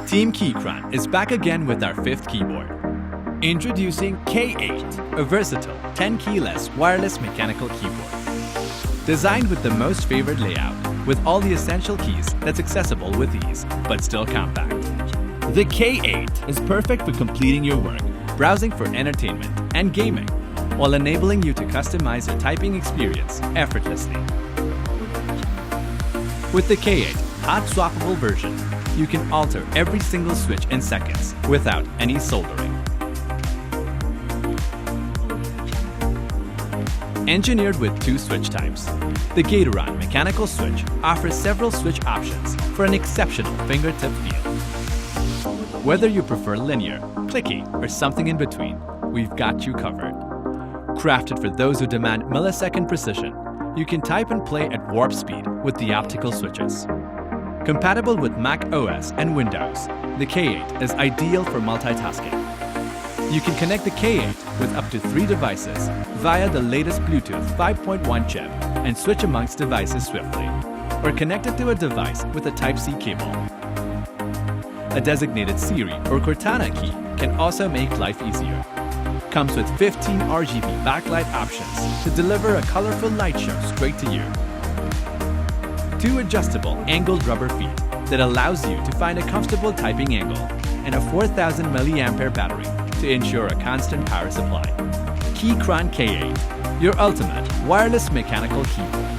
Team Keychron is back again with our 5th keyboard. Introducing K8, a versatile Tenkeyless wireless mechanical keyboard. Designed with the most favored layout, with all the essential keys that's accessible with ease, but still compact. The K8 is perfect for completing your work, browsing for entertainment, and gaming, while enabling you to customize your typing experience effortlessly. With the K8 hot-swappable version, you can alter every single switch in seconds without any soldering. Engineered with 2 switch types, the Gateron mechanical switch offers several switch options for an exceptional fingertip feel. Whether you prefer linear, clicky, or something in between, we've got you covered. Crafted for those who demand millisecond precision, you can type and play at warp speed with the optical switches. Compatible with Mac OS and Windows, the K8 is ideal for multitasking. You can connect the K8 with up to 3 devices via the latest Bluetooth 5.1 chip and switch amongst devices swiftly, or connect it to a device with a Type-C cable. A designated Siri or Cortana key can also make life easier. Comes with 15 RGB backlight options to deliver a colorful light show straight to you. 2 adjustable angled rubber feet that allows you to find a comfortable typing angle, and a 4000 mAh battery to ensure a constant power supply. Keychron K8, your ultimate wireless mechanical keyboard.